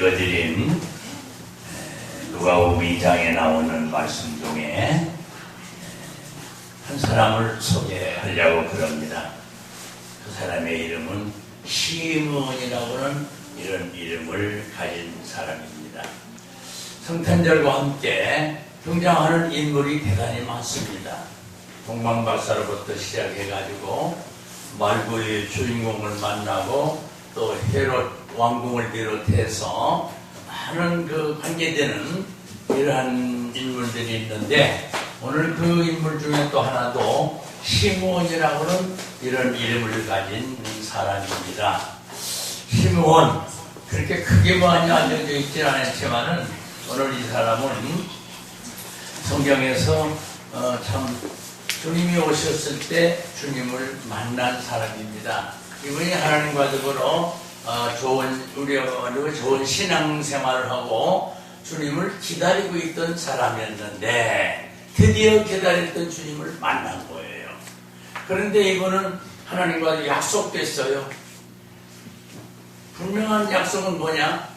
읽어드린 누가복음 2장에 나오는 말씀 중에 한 사람을 소개하려고 그럽니다. 그 사람의 이름은 시므온이라고는 이런 이름을 가진 사람입니다. 성탄절과 함께 등장하는 인물이 대단히 많습니다. 동방박사로부터 시작해가지고 말구의 주인공을 만나고 또 헤롯 왕궁을 비롯해서 많은 그 관계되는 이러한 인물들이 있는데, 오늘 그 인물 중에 또 하나도 시므온이라고는 이런 이름을 가진 사람입니다. 시므온, 그렇게 크게 많이 알려져 있지 않았지만은 오늘 이 사람은 성경에서 참 주님이 오셨을 때 주님을 만난 사람입니다. 이분이 하나님과 더불어 좋은 신앙생활을 하고 주님을 기다리고 있던 사람이었는데 드디어 기다렸던 주님을 만난 거예요. 그런데 이분은 하나님과 약속됐어요. 분명한 약속은 뭐냐?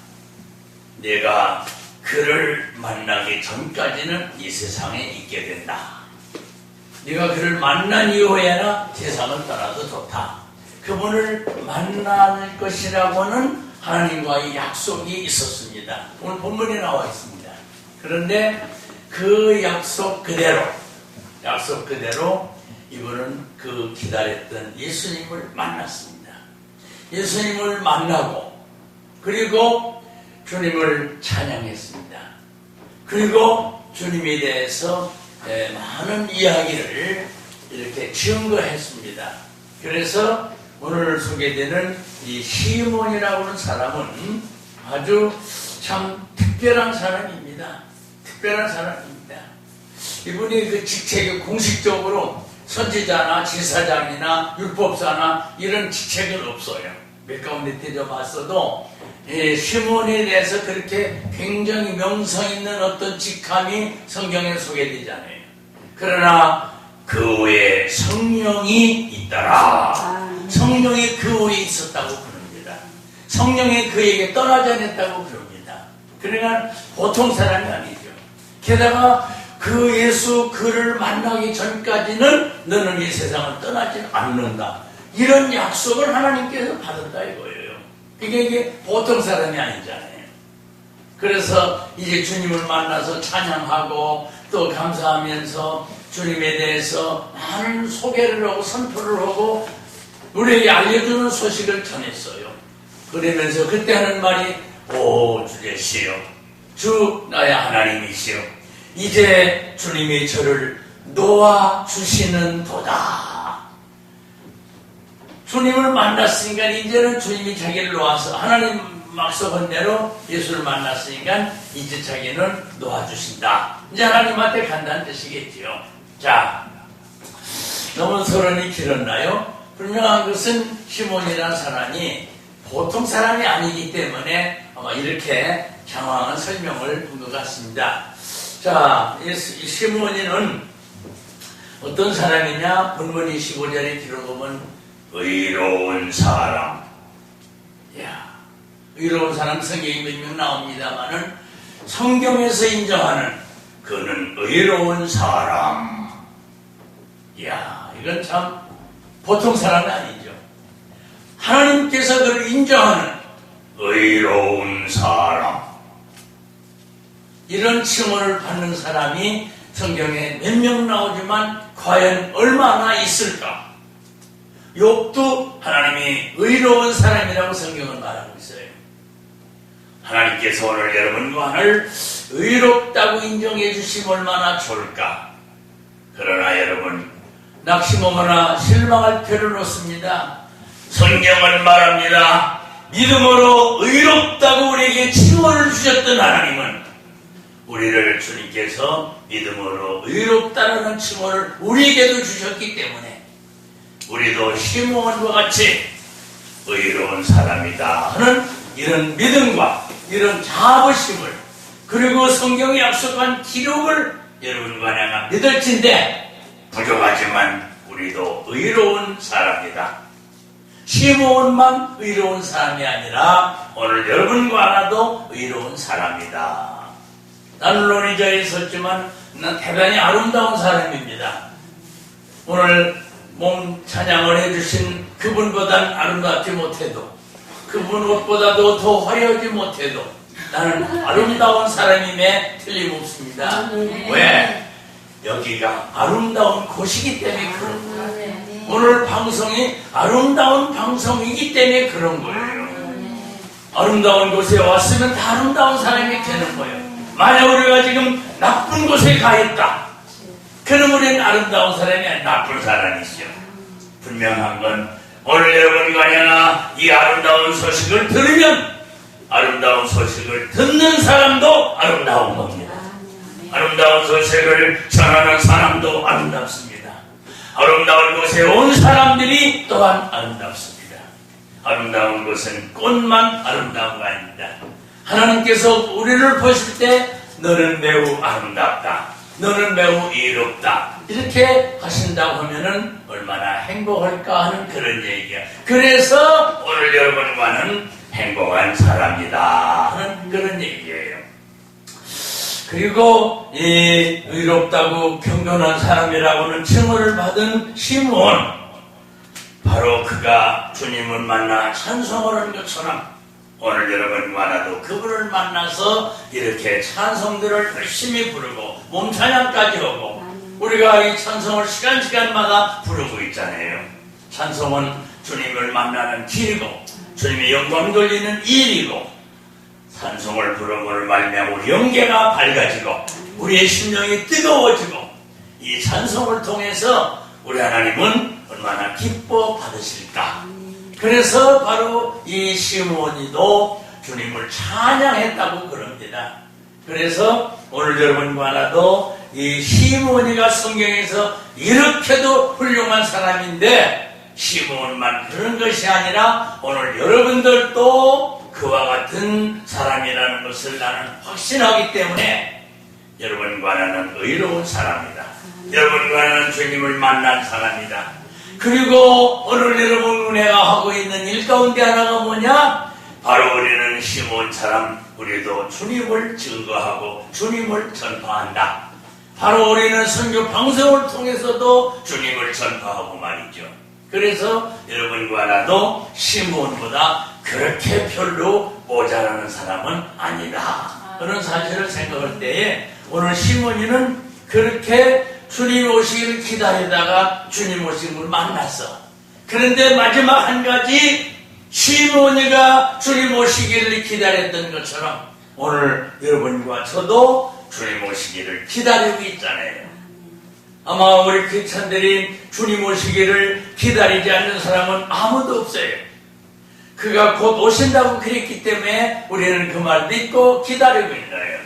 내가 그를 만나기 전까지는 이 세상에 있게 된다. 네가 그를 만난 이후에나 세상을 떠나도 좋다. 그분을 만날 것이라고는 하나님과의 약속이 있었습니다. 오늘 본문에 나와 있습니다. 그런데 그 약속 그대로 이분은 그 기다렸던 예수님을 만났습니다. 예수님을 만나고 그리고 주님을 찬양했습니다. 그리고 주님에 대해서 많은 이야기를 이렇게 증거했습니다. 그래서 오늘 소개되는 이 시므온이라고 하는 사람은 아주 참 특별한 사람입니다. 특별한 사람입니다. 이분이 그 직책이 공식적으로 선지자나 제사장이나 율법사나 이런 직책은 없어요. 몇 가운데 떼져봤어도 시므온에 대해서 그렇게 굉장히 명성 있는 어떤 직함이 성경에 소개되지 않아요. 그러나 그 외에 성령이 있더라. 성령이 그 위에 있었다고 그럽니다. 성령이 그에게 떠나지 않았다고 그럽니다. 그러니까 보통 사람이 아니죠. 게다가 그 예수 그를 만나기 전까지는 너는 이 세상을 떠나지 않는다. 이런 약속을 하나님께서 받았다 이거예요. 이게 보통 사람이 아니잖아요. 그래서 이제 주님을 만나서 찬양하고 또 감사하면서 주님에 대해서 많은 소개를 하고 선포를 하고 우리에게 알려주는 소식을 전했어요. 그러면서 그때 하는 말이 오 주 예시여, 주 나의 하나님이시여, 이제 주님이 저를 놓아주시는 도다. 주님을 만났으니까 이제는 주님이 자기를 놓아서 하나님 약속한 대로 예수를 만났으니까 이제 자기는 놓아주신다. 이제 하나님한테 간다는 뜻이겠지요. 자, 너무 서론이 길었나요? 분명한 것은 시몬이라는 사람이 보통 사람이 아니기 때문에 아마 이렇게 장황한 설명을 한 것 같습니다. 자, 이 시몬이는 어떤 사람이냐? 본문 25절에 기록하면 의로운 사람. 야, 의로운 사람 성경이 몇 명 나옵니다만은 성경에서 인정하는 그는 의로운 사람. 야, 이건 참 보통 사람이 아니죠. 하나님께서 그를 인정하는 의로운 사람. 이런 칭호를 받는 사람이 성경에 몇 명 나오지만 과연 얼마나 있을까? 욥도 하나님이 의로운 사람이라고 성경은 말하고 있어요. 하나님께서 오늘 여러분과를 의롭다고 인정해 주시면 얼마나 좋을까? 그러나 여러분, 낙심하거나 실망할 필요는 없습니다. 성경은 말합니다. 믿음으로 의롭다고 우리에게 칭호를 주셨던 하나님은 우리를 주님께서 믿음으로 의롭다라는 칭호를 우리에게도 주셨기 때문에 우리도 시므온과 같이 의로운 사람이다 하는 이런 믿음과 이런 자부심을 그리고 성경이 약속한 기록을 여러분과 내가 믿을진데 부족하지만 우리도 의로운 사람이다. 시므온만 의로운 사람이 아니라 오늘 여러분과 하나도 의로운 사람이다. 나는 논의자에 있었지만 난 대단히 아름다운 사람입니다. 오늘 몸 찬양을 해주신 그분보단 아름답지 못해도, 그분 옷보다도 더 화려하지 못해도 나는 아름다운 사람임에 틀림없습니다. 왜? 여기가 아름다운 곳이기 때문에 그런 거예요. 오늘 방송이 아름다운 방송이기 때문에 그런 거예요. 아름다운 곳에 왔으면 다 아름다운 사람이 되는 거예요. 만약 우리가 지금 나쁜 곳에 가 있다, 그럼 우리는 아름다운 사람이 아니라 나쁜 사람이죠. 분명한 건 오늘 여러분과 내가 이 아름다운 소식을 들으면 아름다운 소식을 듣는 사람도 아름다운 겁니다. 아름다운 소식을 전하는 사람도 아름답습니다. 아름다운 곳에 온 사람들이 또한 아름답습니다. 아름다운 것은 꽃만 아름다운 거 아닙니다. 하나님께서 우리를 보실 때 너는 매우 아름답다, 너는 매우 이롭다 이렇게 하신다고 하면은 얼마나 행복할까 하는 그런 얘기야. 그래서 오늘 여러분과는 행복한 사람이다 하는 그런 얘기예요. 그리고 이 의롭다고 경건한 사람이라고는 칭호를 받은 시므온, 바로 그가 주님을 만나 찬송을 한 것처럼 오늘 여러분과나도 그분을 만나서 이렇게 찬송들을 열심히 부르고 몸찬양까지 하고, 우리가 이 찬송을 시간마다 부르고 있잖아요. 찬송은 주님을 만나는 길이고 주님의 영광 돌리는 일이고, 찬송을 부름으로 말미암아 우리 영계가 밝아지고 우리의 심령이 뜨거워지고, 이 찬송을 통해서 우리 하나님은 얼마나 기뻐 받으실까. 그래서 바로 이 시므온이도 주님을 찬양했다고 그럽니다. 그래서 오늘 여러분과 하나도 이 시므온이가 성경에서 이렇게도 훌륭한 사람인데, 시므온만 그런 것이 아니라 오늘 여러분들도 그와 같은 사람이라는 것을 나는 확신하기 때문에 여러분과 나는 의로운 사람이다. 여러분과 나는 주님을 만난 사람이다. 그리고 오늘 여러분 은혜가 하고 있는 일 가운데 하나가 뭐냐? 바로 우리는 시므온처럼 우리도 주님을 증거하고 주님을 전파한다. 바로 우리는 선교 방송을 통해서도 주님을 전파하고 말이죠. 그래서 여러분과 나도 시므온보다 그렇게 별로 모자라는 사람은 아니다, 그런 사실을 생각할 때에 오늘 시므온이는 그렇게 주님 오시기를 기다리다가 주님 오신 걸 만났어. 그런데 마지막 한 가지, 시므온이가 주님 오시기를 기다렸던 것처럼 오늘 여러분과 저도 주님 오시기를 기다리고 있잖아요. 아마 우리 크리스찬들이 주님 오시기를 기다리지 않는 사람은 아무도 없어요. 그가 곧 오신다고 그랬기 때문에 우리는 그 말 믿고 기다리고 있는 거예요.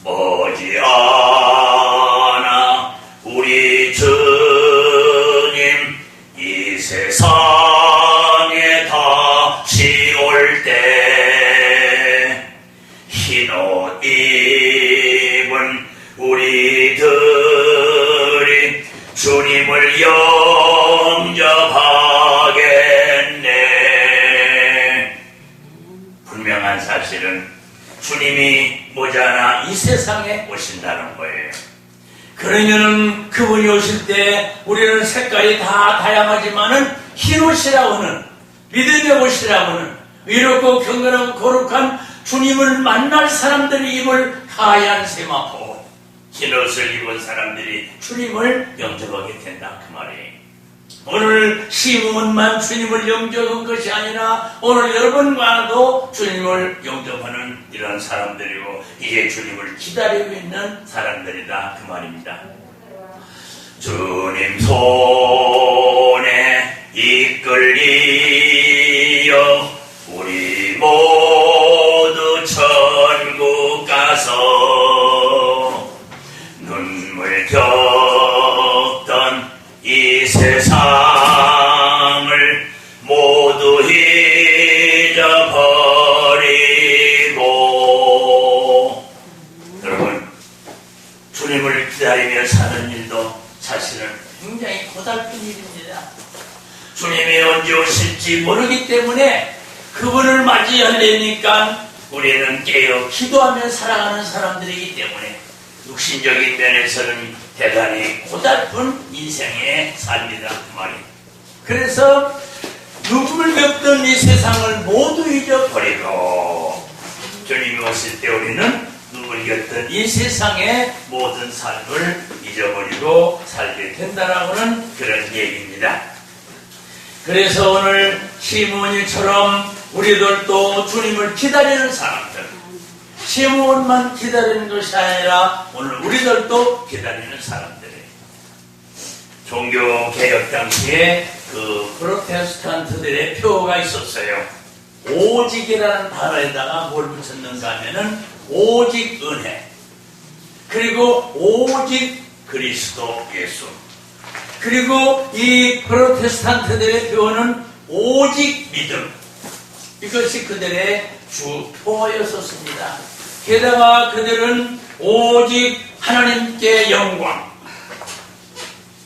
머지않아 우리 주님 이 세상에 다시 올 때 흰옷 입은 우리들이 주님을 영접하겠네. 분명한 사실은 주님이 머지않아 이 세상에 오신다는 거예요. 그러면은 그분이 오실 때 우리는 색깔이 다 다양하지만은 흰옷이라고는, 믿음의 옷이라고는, 의롭고 경건하고 거룩한 주님을 만날 사람들이 입을 하얀 세마포, 흰옷을 입은 사람들이 주님을 영접하게 된다, 그 말이에요. 오늘 시므온만 주님을 영접한 것이 아니라 오늘 여러분과도 주님을 영접하는 이런 사람들이고, 이제 주님을 기다리고 있는 사람들이다, 그 말입니다. 주님 손에 이끌리어 우리 모두 천국 가서 눈물 겪던 이 세상을 모두 잊어버리고, 여러분, 주님을 기다리며 사는 일도 사실은 굉장히 고달픈 일입니다. 주님이 언제 오실지 모르기 때문에 그분을 맞이하려니까 우리는 깨어 기도하며 살아가는 사람들이기 때문에 육신적인 면에서는 대단히 고달픈 인생의 삶이다 그 말이에요. 그래서 누구를 겪던 이 세상을 모두 잊어버리고 주님이 오실 때 우리는 누구를 겪던 이 세상의 모든 삶을 잊어버리고 살게 된다라고는 그런 얘기입니다. 그래서 오늘 시므온이처럼 우리들도 주님을 기다리는 사람들, 시므온만 기다리는 것이 아니라 오늘 우리들도 기다리는 사람들이에요. 종교개혁 당시에 그 프로테스탄트들의 표가 있었어요. 오직이라는 단어에다가 뭘 붙였는가 하면은 오직 은혜, 그리고 오직 그리스도 예수, 그리고 이 프로테스탄트들의 표어는 오직 믿음, 이것이 그들의 주 표어였었습니다. 게다가 그들은 오직 하나님께 영광,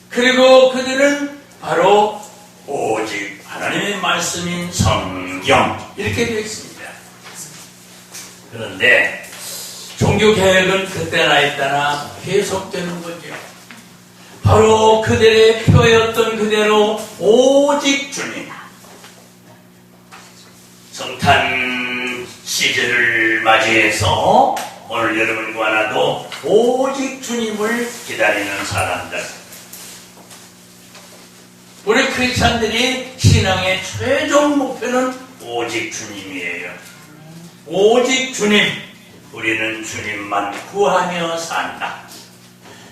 그리고 그들은 바로 오직 하나님의 말씀인 성경, 이렇게 되어 있습니다. 그런데 종교개혁은 그때나 있다나 계속되는 거죠. 바로 그들의 표였던 그대로 오직 주님, 성탄 시즌을 맞이해서 오늘 여러분과 나도 오직 주님을 기다리는 사람들, 우리 크리스찬들이 신앙의 최종 목표는 오직 주님이에요. 오직 주님, 우리는 주님만 구하며 산다.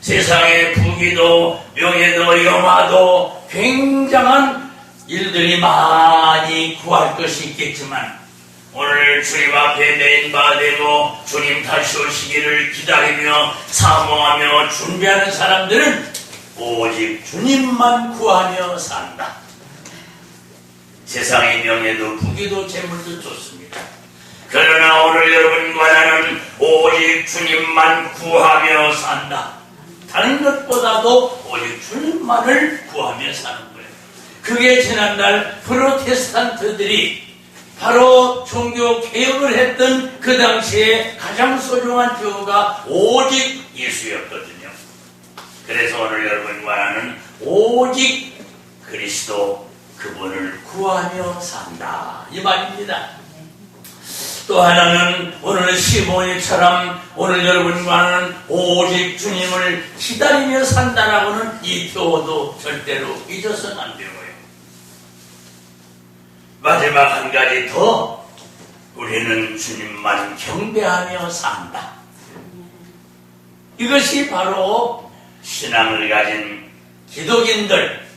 세상의 부귀도 명예도 영화도 굉장한 일들이 많이 구할 것이 있겠지만 오늘 주님 앞에 메인 바되고 주님 다시 오시기를 기다리며 사모하며 준비하는 사람들은 오직 주님만 구하며 산다. 세상의 명예도 부귀도 재물도 좋습니다. 그러나 오늘 여러분과 나는 오직 주님만 구하며 산다. 다른 것보다도 오직 주님만을 구하며 사는 거예요. 그게 지난날 프로테스탄트들이 바로 종교 개혁을 했던 그 당시에 가장 소중한 표어가 오직 예수였거든요. 그래서 오늘 여러분과 나는 오직 그리스도 그분을 구하며 산다 이 말입니다. 또 하나는 오늘 시므온이처럼 오늘 여러분과는 오직 주님을 기다리며 산다라고는 이 표어도 절대로 잊어서는 안 되고요. 마지막 한 가지 더, 우리는 주님만 경배하며 산다. 이것이 바로 신앙을 가진 기독인들,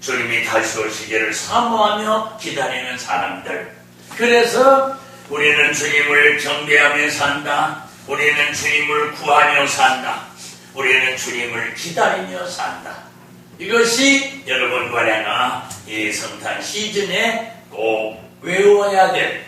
주님이 다시 오시기를 사모하며 기다리는 사람들. 그래서 우리는 주님을 경배하며 산다. 우리는 주님을 구하며 산다. 우리는 주님을 기다리며 산다. 이것이 여러분과 내가 이 성탄 시즌에 꼭 외워야 될,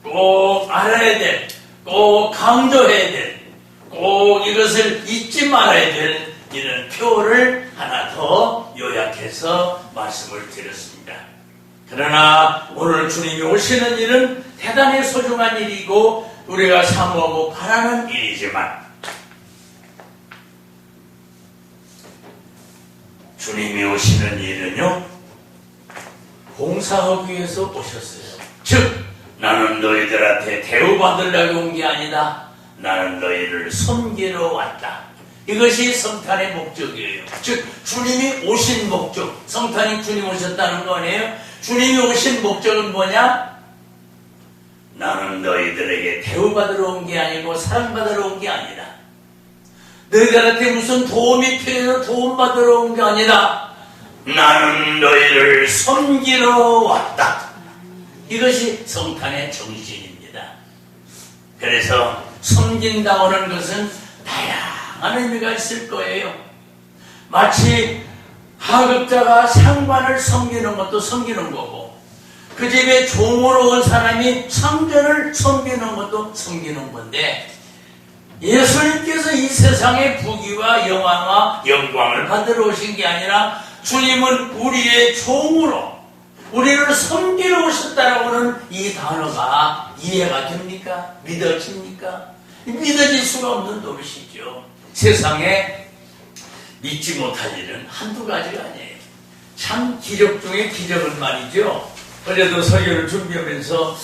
꼭 알아야 될, 꼭 강조해야 될, 꼭 이것을 잊지 말아야 될 이런 표를 하나 더 요약해서 말씀을 드렸습니다. 그러나 오늘 주님이 오시는 일은 대단히 소중한 일이고 우리가 사모하고 바라는 일이지만 주님이 오시는 일은요, 봉사하기 위해서 오셨어요. 즉 나는 너희들한테 대우받으려고 온 게 아니다. 나는 너희를 섬기러 왔다. 이것이 성탄의 목적이에요. 즉 주님이 오신 목적, 성탄이 주님 오셨다는 거 아니에요? 주님이 오신 목적은 뭐냐? 나는 너희들에게 대우받으러 온 게 아니고 사랑받으러 온 게 아니다. 너희들한테 무슨 도움이 필요해서 도움받으러 온 게 아니다. 나는 너희를 섬기러 왔다. 이것이 성탄의 정신입니다. 그래서 섬긴다고 하는 것은 다양한 의미가 있을 거예요. 마치 하급자가 상관을 섬기는 것도 섬기는 거고, 그 집에 종으로 온 사람이 상전을 섬기는 것도 섬기는 건데, 예수님께서 이 세상의 부귀와 영화와 영광을 받으러 오신 게 아니라 주님은 우리의 종으로 우리를 섬기러 오셨다라고는 이 단어가 이해가 됩니까? 믿어집니까? 믿어질 수가 없는 노릇이죠. 세상에 믿지 못할 일은 한두 가지가 아니에요. 참 기적 중에 기적은 말이죠. 어제도 설교를 준비하면서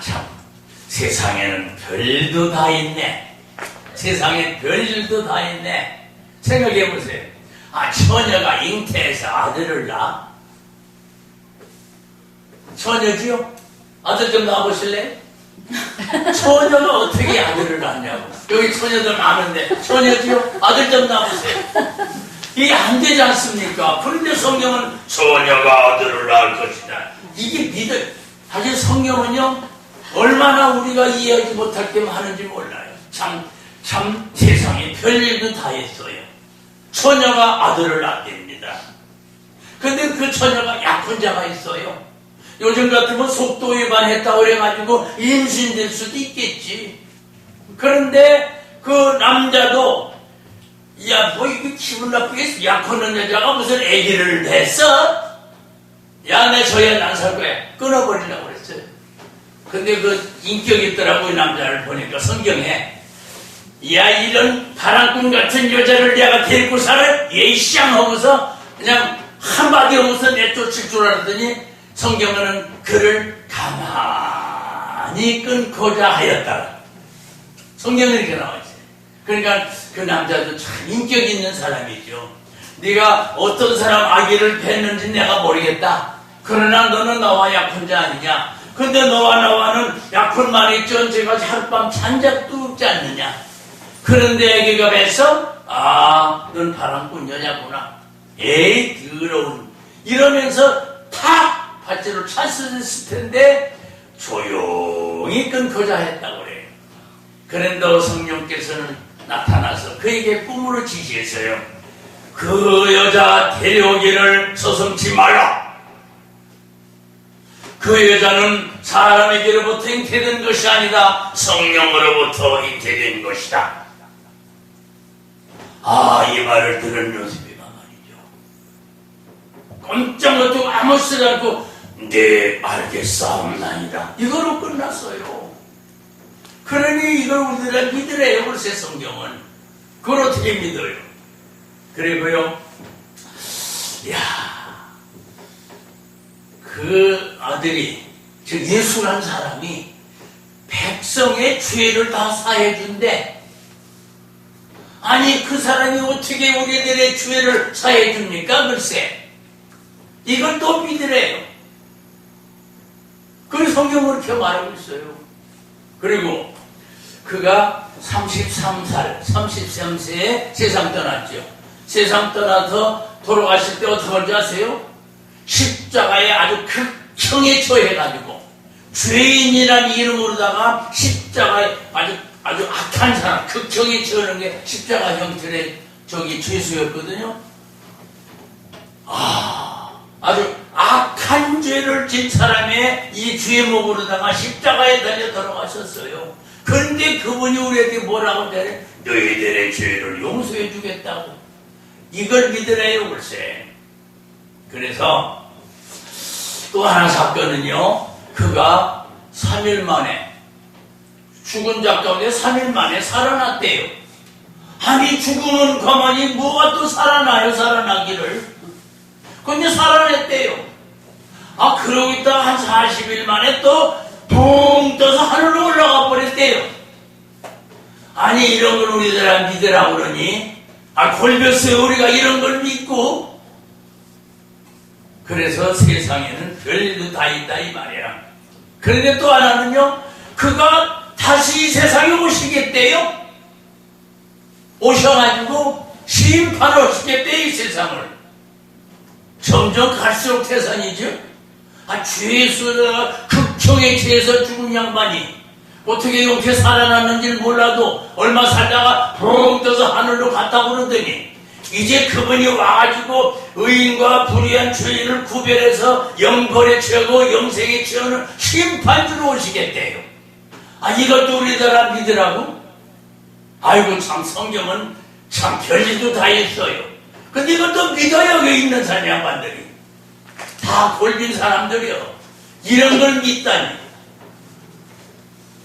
참 세상에는 별도 다 있네. 세상에 별일도 다 있네. 생각해 보세요. 처녀가 잉태해서 아들을 낳아? 처녀지요? 아들 좀 낳아보실래요? 처녀가 어떻게 아들을 낳냐고. 여기 처녀들 많은데 처녀지요? 아들 좀 낳아보세요. 이게 안 되지 않습니까? 그런데 성경은 처녀가 아들을 낳을 것이다. 이게 믿어요. 사실 성경은요, 얼마나 우리가 이해하지 못할 게 많은지 몰라요. 참 세상에 별일도 다 했어요. 처녀가 아들을 낳습니다. 근데 그 처녀가 약혼자가 있어요. 요즘 같으면 속도 위반했다고 그래가지고 임신될 수도 있겠지. 그런데 그 남자도 이게 기분 나쁘겠어. 약혼한 여자가 무슨 아기를 냈어? 내 저야 안 살 거야. 끊어버리려고 그랬어요. 근데 그 인격이 있더라고. 이 남자를 보니까 성경에 이런 바람꾼 같은 여자를 내가 데리고 살아? 예시장 하고서 그냥 한마디 하고서 내쫓을 줄 알았더니 성경은 그를 가만히 끊고자 하였다. 성경에 이렇게 나와 있어요. 그러니까 그 남자도 참 인격 있는 사람이죠. 네가 어떤 사람 아기를 뵀는지 내가 모르겠다. 그러나 너는 나와 약혼자 아니냐. 근데 너와 나와는 약혼만 있지 언제까지 하룻밤 잔 적도 없지 않느냐. 그런데 아기가 뵈서 넌 바람꾼 여자구나. 에이 더러운. 이러면서 탁 발제로 찼을 텐데 조용히 끊고자 했다고 그래요. 그런데 성령께서는 나타나서 그에게 꿈으로 지시했어요. 그 여자 데려오기를 서슴지 말라. 그 여자는 사람에게로부터 잉태된 것이 아니다. 성령으로부터 잉태된 것이다. 이 말을 들은 요셉이가 말이죠. 꼼짝 못하고 아무 쓰지 않고 네 알겠사옵나이다. 이거로 끝났어요. 그러니 이걸 우리가 믿으래요. 글쎄 성경은. 그걸 어떻게 믿어요? 그리고요. 그 아들이 즉 예수란 사람이 백성의 죄를 다 사해준대. 아니 그 사람이 어떻게 우리들의 죄를 사해줍니까? 글쎄 이걸 또 믿으래요. 그 성경은 그렇게 말하고 있어요. 그리고 그가 33세에 세상 떠났죠. 세상 떠나서 돌아가실 때 어떻게 하는지 아세요? 십자가에 아주 극형에 처해가지고 죄인이라는 이름으로다가 십자가에 아주 악한 사람, 극형에 처하는 게 십자가 형태의 죄수였거든요. 아주 악한 죄를 진 사람의 이 죄목으로다가 십자가에 달려 돌아가셨어요. 그런데 그분이 우리에게 뭐라고 그래? 너희들의 죄를 용서해 주겠다고. 이걸 믿으래요, 글쎄. 그래서 또 하나 사건은요, 그가 3일 만에 죽은 자 가운데 3일 만에 살아났대요. 아니 죽으면 가만히 뭐가 또 살아나요, 살아나기를. 근데 살아냈대요. 그러고 있다가 한 40일 만에 또 붕 떠서 하늘로 올라가 버렸대요. 아니 이런 걸 우리들아 믿으라고 그러니? 골렸어요. 우리가 이런 걸 믿고. 그래서 세상에는 별일도 다 있다 이 말이야. 그런데 또 하나는요, 그가 다시 이 세상에 오시겠대요. 오셔가지고 심판하시겠대요, 이 세상을. 점점 갈수록 태산이죠. 죄수가 극형에 취해서 죽은 양반이 어떻게 이렇게 살아났는지 몰라도 얼마 살다가 붕 떠서 하늘로 갔다고 그러더니 이제 그분이 와가지고 의인과 불의한 죄인을 구별해서 영벌에 처하고 영생에 처하는 심판주로 오시겠대요. 이것도 우리들아 믿으라고? 아이고 참 성경은 참 별일도 다 있어요. 근데 이것도 믿어요. 여기 있는 사람 양반들이 다 골빈 사람들이요. 이런 걸 믿다니.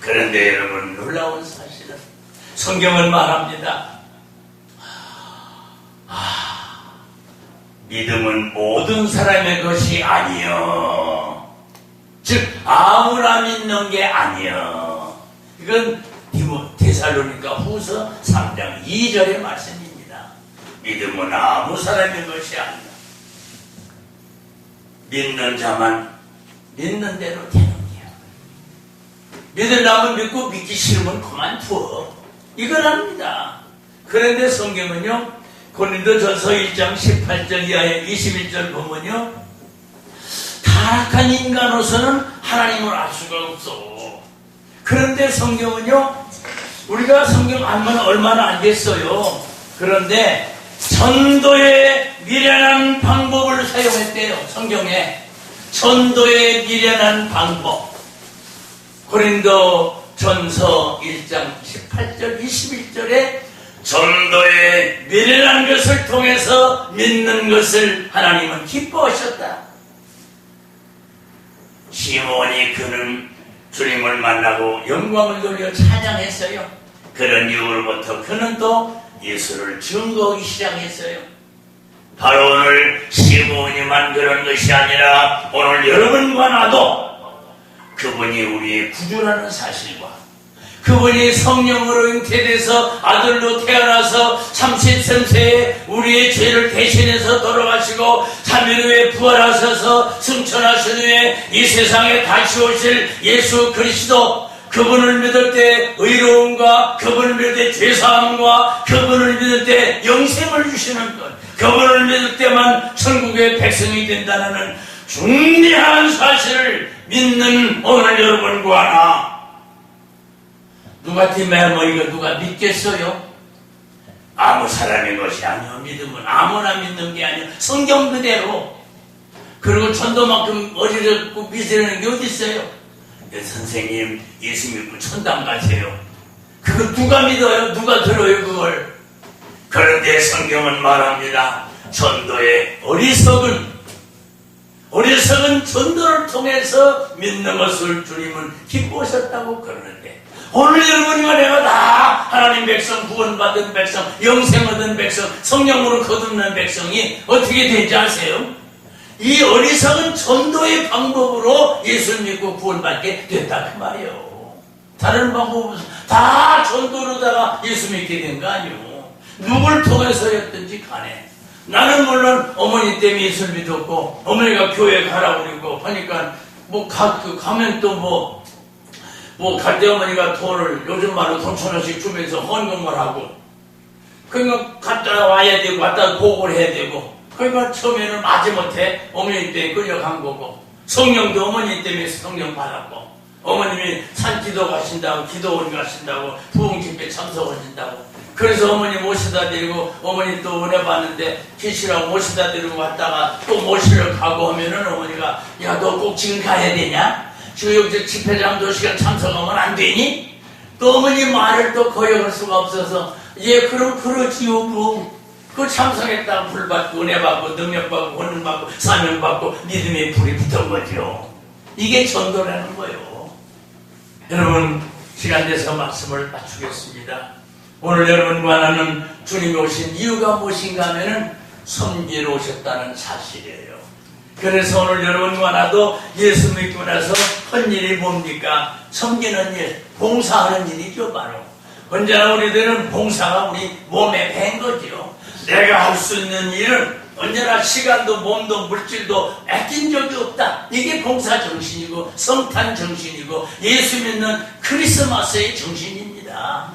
그런데 여러분, 놀라운 사실은 성경은 말합니다. 믿음은 모든 사람의 것이 아니요. 즉 아무나 믿는 게 아니요. 이건 데살로니가 후서 3장 2절의 말씀입니다. 믿음은 아무 사람의 것이 아니요. 믿는 자만 믿는 대로 되는 거야. 믿으려면 믿고 믿기 싫으면 그만두어. 이거랍니다. 그런데 성경은요, 고린도전서 1장 18절 이하의 21절 보면요, 타락한 인간으로서는 하나님을 알 수가 없어. 그런데 성경은요, 우리가 성경 알면 얼마나 알겠어요. 그런데 전도의 미련한 방법을 사용했대요. 성경에 전도의 미련한 방법. 고린도전서 1장 18절 21절에 전도의 미련한 것을 통해서 믿는 것을 하나님은 기뻐하셨다. 시몬이 그는 주님을 만나고 영광을 돌려 찬양했어요. 그런 이후로부터 그는 또 예수를 증거하기 시작했어요. 바로 오늘 시몬이만 그런 것이 아니라 오늘 여러분과 나도 그분이 우리의 구주라는 사실과 그분이 성령으로 잉태돼서 아들로 태어나서 33세에 우리의 죄를 대신해서 돌아가시고 3일 후에 부활하셔서 승천하신 후에 이 세상에 다시 오실 예수 그리스도, 그분을 믿을 때 의로움과 그분을 믿을 때 죄사함과 그분을 믿을 때 영생을 주시는 것, 그분을 믿을 때만 천국의 백성이 된다는 중대한 사실을 믿는 오늘 여러분과 나, 누가 팀에 뭐 이거 누가 믿겠어요? 아무 사람의 것이 아니요. 믿음은 아무나 믿는 게 아니요. 성경 그대로. 그리고 천도만큼 어리럽고 미세라는 게 어디 있어요? 선생님, 예수 믿고 천당 가세요. 그거 누가 믿어요? 누가 들어요 그걸? 그런데 성경은 말합니다. 전도의 어리석은 전도를 통해서 믿는 것을 주님은 기뻐하셨다고 그러는데, 오늘 여러분과 내가 다 하나님 백성, 구원받은 백성, 영생 얻은 백성, 성령으로 거듭난 백성이 어떻게 되지 아세요? 이 어리석은 전도의 방법으로 예수 믿고 구원받게 됐다 그 말이에요. 다른 방법은 다 전도로다가 예수 믿게 된 거 아니에요. 누굴 통해서였든지 간에. 나는 물론 어머니 때문에 예수를 믿었고, 어머니가 교회 가라고 그러고 하니까 가면 또 갈 때 어머니가 돈을 요즘 말로 돈 1,000원씩 주면서 헌금을 하고, 그러니까 갔다 와야 되고 왔다 보고를 해야 되고, 그러니까 처음에는 마지못해 어머니 때문에 끌려간 거고, 성령도 어머니 때문에 성령 받았고, 어머님이 산기도 가신다고, 기도원 가신다고, 부흥집회 참석하신다고, 그래서 어머니 모시다 드리고, 어머니 또 은혜 받는데 계시라고 모시다 드리고 왔다가 또 모시러 가고 하면은 어머니가, 야, 너 꼭 지금 가야 되냐? 지금 여기 집회장 도시가 참석하면 안 되니? 또 어머니 말을 또 거역할 수가 없어서, 예, 그럼 그러지요. 그 참석했다가 불 받고, 은혜 받고, 능력 받고, 권능 받고, 사명 받고, 믿음의 불이 붙은 거죠. 이게 전도라는 거예요. 여러분, 시간 돼서 말씀을 마치겠습니다. 오늘 여러분과 나는 주님이 오신 이유가 무엇인가 하면은 섬기러 오셨다는 사실이에요. 그래서 오늘 여러분과 나도 예수 믿고 나서 한 일이 뭡니까? 섬기는 일, 봉사하는 일이죠, 바로. 언제나 우리들은 봉사가 우리 몸에 밴 거죠. 내가 할 수 있는 일은 언제나 시간도 몸도 물질도 아낀 적이 없다. 이게 봉사 정신이고 성탄 정신이고 예수 믿는 크리스마스의 정신입니다.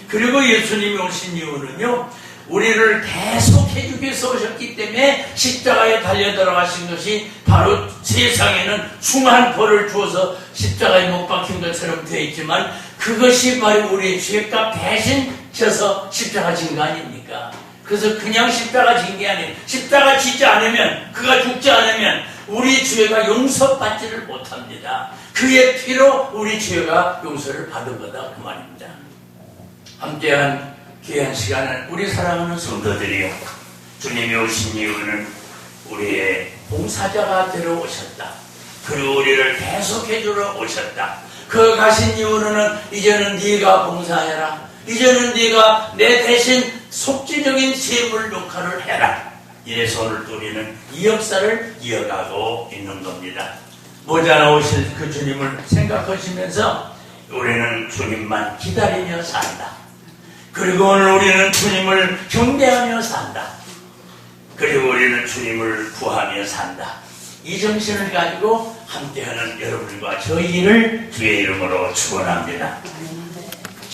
그리고 예수님이 오신 이유는요, 우리를 대속해주기 위해서 오셨기 때문에 십자가에 달려 들어가신 것이 바로 세상에는 숭한 벌을 주어서 십자가에 못 박힌 것처럼 되어 있지만 그것이 바로 우리의 죄값 대신 져서 십자가 진 거 아닙니까? 그래서 그냥 십자가 진 게 아니에요. 십자가 지지 않으면, 그가 죽지 않으면 우리 죄가 용서받지를 못합니다. 그의 피로 우리 죄가 용서를 받은 거다 그 말입니다. 함께한 귀한 시간을 우리 사랑하는 성도들이요, 주님이 오신 이유는 우리의 봉사자가 되러 오셨다. 그리고 우리를 계속해 주러 오셨다. 그 가신 이후로는 이제는 네가 봉사해라. 이제는 네가 내 대신 속죄적인 제물 역할을 해라. 이래서 오늘 우리는 이 역사를 이어가고 있는 겁니다. 모자라 오실 그 주님을 생각하시면서 우리는 주님만 기다리며 산다. 그리고 오늘 우리는 주님을 경배하며 산다. 그리고 우리는 주님을 구하며 산다. 이 정신을 가지고 함께하는 여러분과 저희를 주의 이름으로 축원합니다.